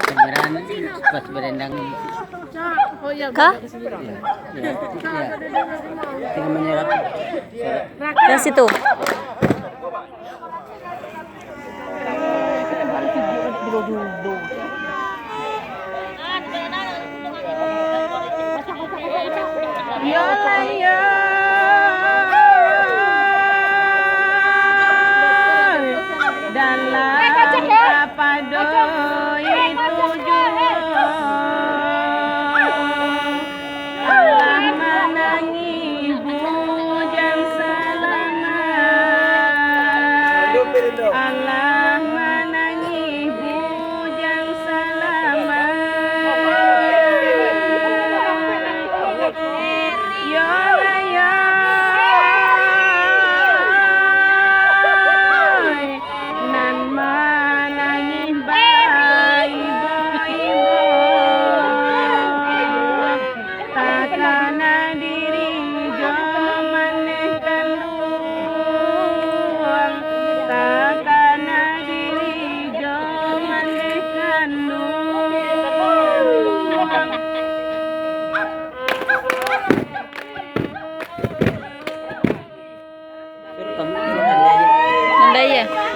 Beneran pas berendang. Kah? Tinggal menyerap. Dari situ. Dalam kapadoi tujuh Allah menangi hujan selamat Allah menangi hujan selamat yola nan menangi bayi takana diri jomanehkan luang takana diri jomanehkan luang Suruh kamu Andaya. Andaya.